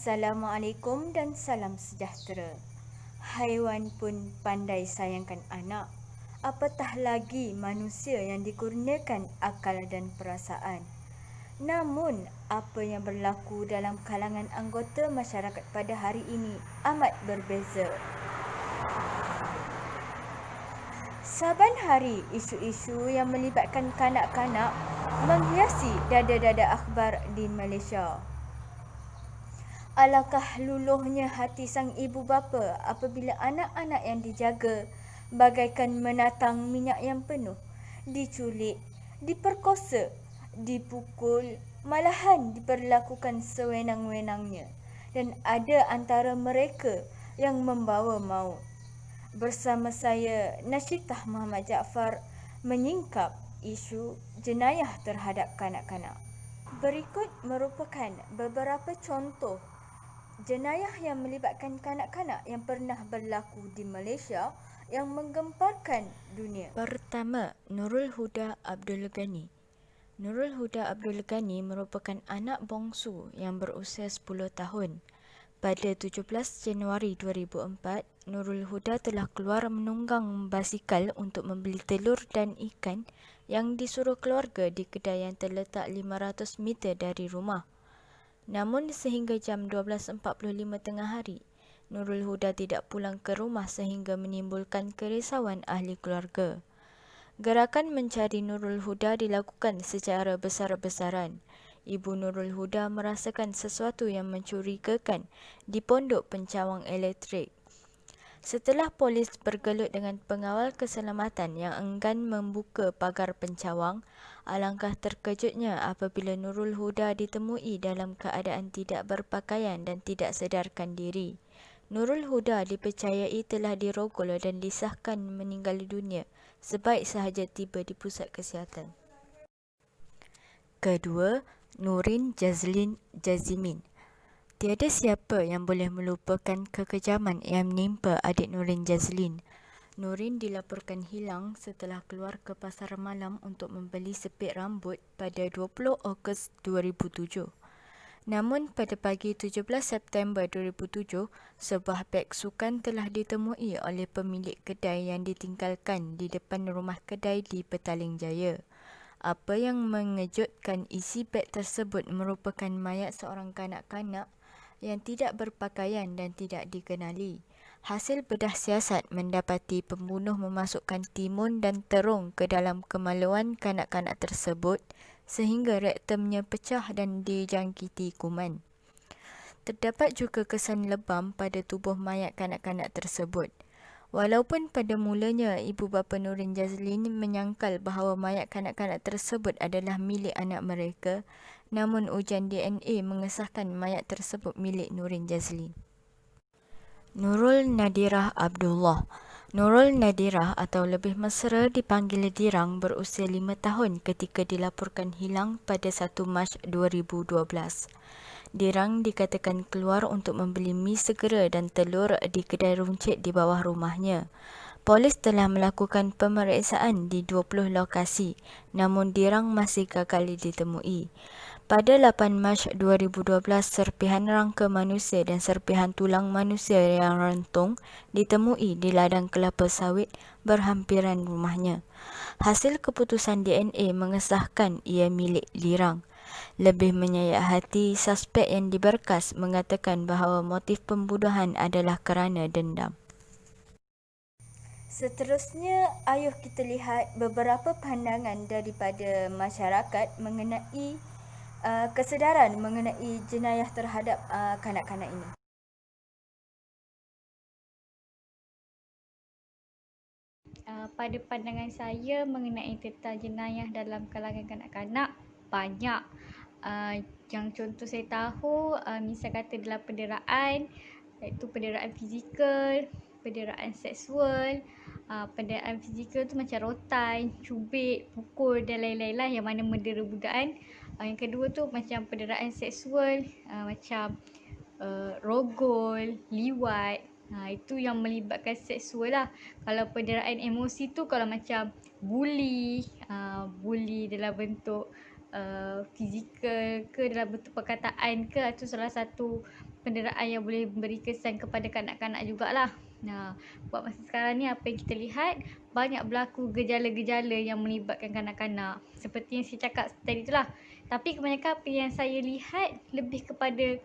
Assalamualaikum dan salam sejahtera. Haiwan pun pandai sayangkan anak. Apatah lagi manusia yang dikurniakan akal dan perasaan. Namun, apa yang berlaku dalam kalangan anggota masyarakat pada hari ini amat berbeza. Saban hari, isu-isu yang melibatkan kanak-kanak menghiasi dada-dada akhbar di Malaysia. Alangkah luluhnya hati sang ibu bapa apabila anak-anak yang dijaga bagaikan menatang minyak yang penuh, diculik, diperkosa, dipukul, malahan diperlakukan sewenang-wenangnya, dan ada antara mereka yang membawa maut. Bersama saya, Nasyitah Muhammad Jaafar, menyingkap isu jenayah terhadap kanak-kanak. Berikut merupakan beberapa contoh jenayah yang melibatkan kanak-kanak yang pernah berlaku di Malaysia yang menggemparkan dunia. Pertama, Nurul Huda Abdul Ghani. Nurul Huda Abdul Ghani merupakan anak bongsu yang berusia 10 tahun. Pada 17 Januari 2004, Nurul Huda telah keluar menunggang basikal untuk membeli telur dan ikan yang disuruh keluarga di kedai yang terletak 500 meter dari rumah. Namun sehingga jam 12.45 tengah hari, Nurul Huda tidak pulang ke rumah sehingga menimbulkan kerisauan ahli keluarga. Gerakan mencari Nurul Huda dilakukan secara besar-besaran. Ibu Nurul Huda merasakan sesuatu yang mencurigakan di pondok pencawang elektrik. Setelah polis bergelut dengan pengawal keselamatan yang enggan membuka pagar pencawang, alangkah terkejutnya apabila Nurul Huda ditemui dalam keadaan tidak berpakaian dan tidak sedarkan diri. Nurul Huda dipercayai telah dirogol dan disahkan meninggal dunia sebaik sahaja tiba di pusat kesihatan. Kedua, Nurin Jazlin Jazimin. Tiada siapa yang boleh melupakan kekejaman yang menimpa adik Nurin Jazlin. Nurin dilaporkan hilang setelah keluar ke pasar malam untuk membeli sepit rambut pada 20 Ogos 2007. Namun pada pagi 17 September 2007, sebuah beg sukan telah ditemui oleh pemilik kedai yang ditinggalkan di depan rumah kedai di Petaling Jaya. Apa yang mengejutkan, isi beg tersebut merupakan mayat seorang kanak-kanak yang tidak berpakaian dan tidak dikenali. Hasil bedah siasat mendapati pembunuh memasukkan timun dan terung ke dalam kemaluan kanak-kanak tersebut sehingga rektumnya pecah dan dijangkiti kuman. Terdapat juga kesan lebam pada tubuh mayat kanak-kanak tersebut. Walaupun pada mulanya ibu bapa Nurin Jazlin menyangkal bahawa mayat kanak-kanak tersebut adalah milik anak mereka, namun ujian DNA mengesahkan mayat tersebut milik Nurin Jazlin. Nurul Nadirah Abdullah. Nurul Nadirah atau lebih mesra dipanggil Dirang berusia 5 tahun ketika dilaporkan hilang pada 1 Mac 2012. Dirang dikatakan keluar untuk membeli mi segera dan telur di kedai runcit di bawah rumahnya. Polis telah melakukan pemeriksaan di 20 lokasi, namun Dirang masih gagal ditemui. Pada 8 Mac 2012, serpihan rangka manusia dan serpihan tulang manusia yang rentung ditemui di ladang kelapa sawit berhampiran rumahnya. Hasil keputusan DNA mengesahkan ia milik Dirang. Lebih menyayat hati, suspek yang diberkas mengatakan bahawa motif pembunuhan adalah kerana dendam. Seterusnya, ayuh kita lihat beberapa pandangan daripada masyarakat mengenai kesedaran mengenai jenayah terhadap kanak-kanak ini. Pada pandangan saya mengenai tentang jenayah dalam kalangan kanak-kanak, banyak. Yang contoh saya tahu, misal kata dalam penderaan, iaitu penderaan fizikal, penderaan seksual. Penderaan fizikal tu macam rotan, cubit, pukul dan lain-lain lah yang mana mendera budak-an. Yang kedua tu macam penderaan seksual, macam rogol, liwat. Itu yang melibatkan seksual lah. Kalau penderaan emosi tu kalau macam bully, bully dalam bentuk fizikal ke dalam bentuk perkataan ke, itu salah satu penderaan yang boleh beri kesan kepada kanak-kanak jugalah. Nah, buat masa sekarang ni apa yang kita lihat, banyak berlaku gejala-gejala yang melibatkan kanak-kanak. Seperti yang saya cakap tadi itulah. Tapi kebanyakan apa yang saya lihat lebih kepada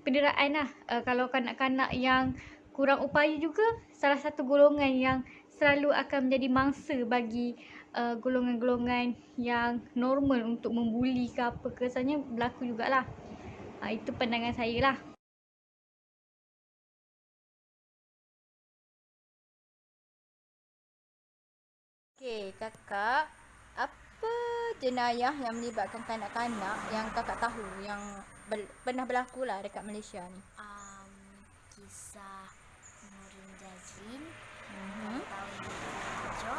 penderaan lah. Kalau kanak-kanak yang kurang upaya juga, salah satu golongan yang selalu akan menjadi mangsa bagi golongan-golongan yang normal untuk membuli ke apa kesannya berlaku jugalah. Itu pandangan saya lah. Okey, kakak, apa jenayah yang melibatkan kanak-kanak yang kakak tahu yang pernah berlaku lah dekat Malaysia ni? Kisah Nurin Jazlin pada tahun 2007.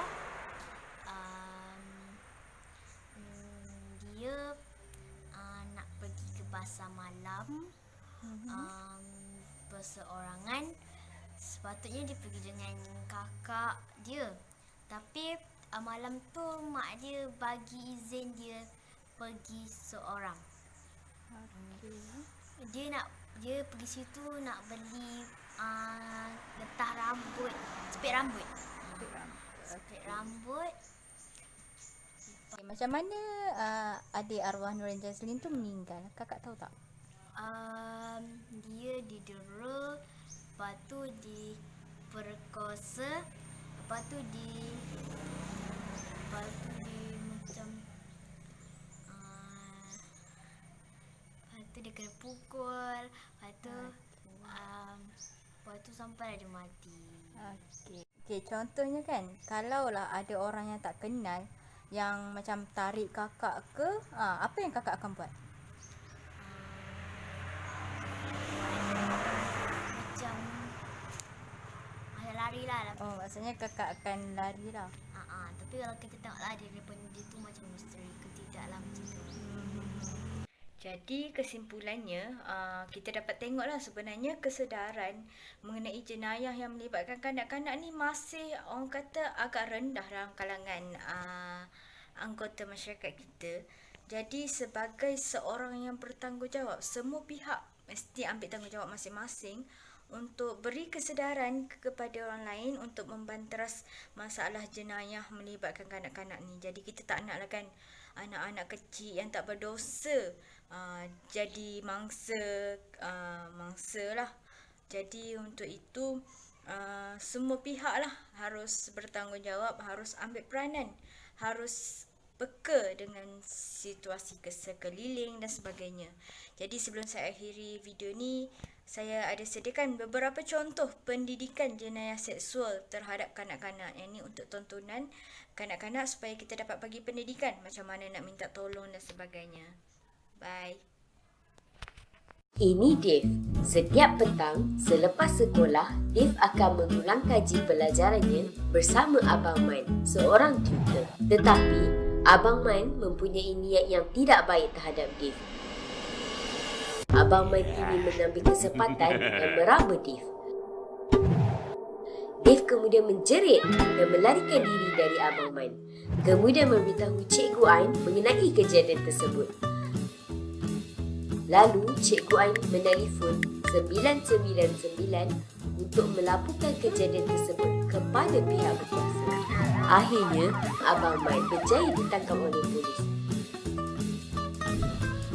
Dia nak pergi ke pasar malam berseorangan. Sepatutnya dia pergi dengan kakak dia, tapi malam tu mak dia bagi izin dia pergi seorang. Dia pergi situ nak beli getah rambut, sepit rambut. Okay, macam mana adik arwah Nurin Jazlin tu meninggal? Kakak tahu tak? Dia didera, lepas tu diperkosa, lepas tu macam lepas tu dia kena pukul, lepas tu sampailah dia mati. Okey, contohnya kan, kalaulah ada orang yang tak kenal yang macam tarik kakak ke, apa yang kakak akan buat? Macam lari lah. Oh, maksudnya kakak akan lari lah. Tapi kalau kita tengoklah dia tu macam misteri ke tidaklah macam tu. Jadi kesimpulannya, kita dapat tengoklah sebenarnya kesedaran mengenai jenayah yang melibatkan kanak-kanak ni masih orang kata agak rendah dalam kalangan anggota masyarakat kita. Jadi sebagai seorang yang bertanggungjawab, semua pihak mesti ambil tanggungjawab masing-masing untuk beri kesedaran kepada orang lain untuk membanteras masalah jenayah melibatkan kanak-kanak ni. Jadi kita tak naklah kan anak-anak kecil yang tak berdosa jadi mangsa lah. Jadi untuk itu semua pihak lah harus bertanggungjawab, harus ambil peranan, harus peka dengan situasi sekeliling dan sebagainya. Jadi sebelum saya akhiri video ni, saya ada sediakan beberapa contoh pendidikan jenayah seksual terhadap kanak-kanak. Yang ni untuk tontonan kanak-kanak supaya kita dapat bagi pendidikan macam mana nak minta tolong dan sebagainya. Bye. Ini Dave. Setiap petang selepas sekolah, Dave akan mengulang kaji pelajarannya bersama Abang Man, seorang tutor. Tetapi, Abang Man mempunyai niat yang tidak baik terhadap Dave. Abang Man kini mengambil kesempatan dan meraba Dave. Dave kemudian menjerit dan melarikan diri dari Abang Man. Kemudian memberitahu Cikgu Ain mengenai kejadian tersebut. Lalu Cikgu Ain menelefon 999 untuk melaporkan kejadian tersebut kepada pihak berkuasa. Akhirnya, Abang Man berjaya ditangkap oleh polis.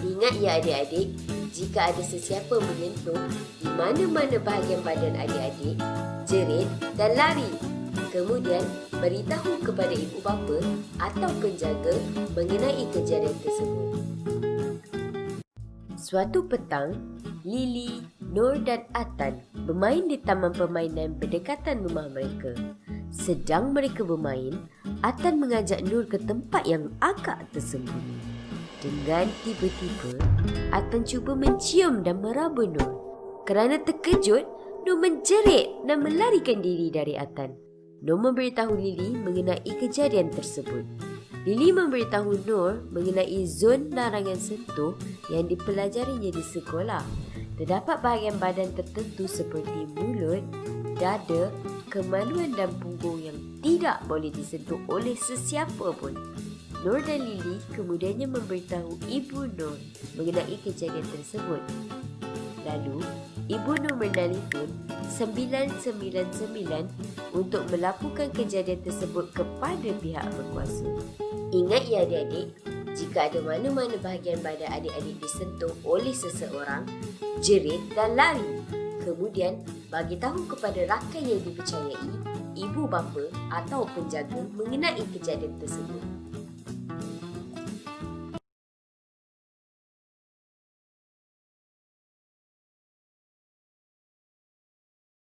Ingat ya adik-adik, jika ada sesiapa menyentuh di mana-mana bahagian badan adik-adik, jerit dan lari. Kemudian, beritahu kepada ibu bapa atau penjaga mengenai kejadian tersebut. Suatu petang, Lily, Nur dan Atan bermain di taman permainan berdekatan rumah mereka. Sedang mereka bermain, Atan mengajak Nur ke tempat yang agak tersembunyi. Dengan tiba-tiba, Atan cuba mencium dan meraba Nur. Kerana terkejut, Nur menjerit dan melarikan diri dari Atan. Nur memberitahu Lily mengenai kejadian tersebut. Lily memberitahu Nur mengenai zon larangan sentuh yang dipelajarinya di sekolah. Terdapat bahagian badan tertentu seperti mulut, dada, kemaluan dan punggung yang tidak boleh disentuh oleh sesiapa pun. Nur dan Lily kemudiannya memberitahu ibu Nur mengenai kejadian tersebut. Lalu, Ibu Nur menelpon 999 untuk melaporkan kejadian tersebut kepada pihak berkuasa. Ingat ya adik-adik, jika ada mana-mana bahagian badan adik-adik disentuh oleh seseorang, jerit dan lari. Kemudian, bagi tahu kepada rakan yang dipercayai, ibu bapa atau penjaga mengenai kejadian tersebut.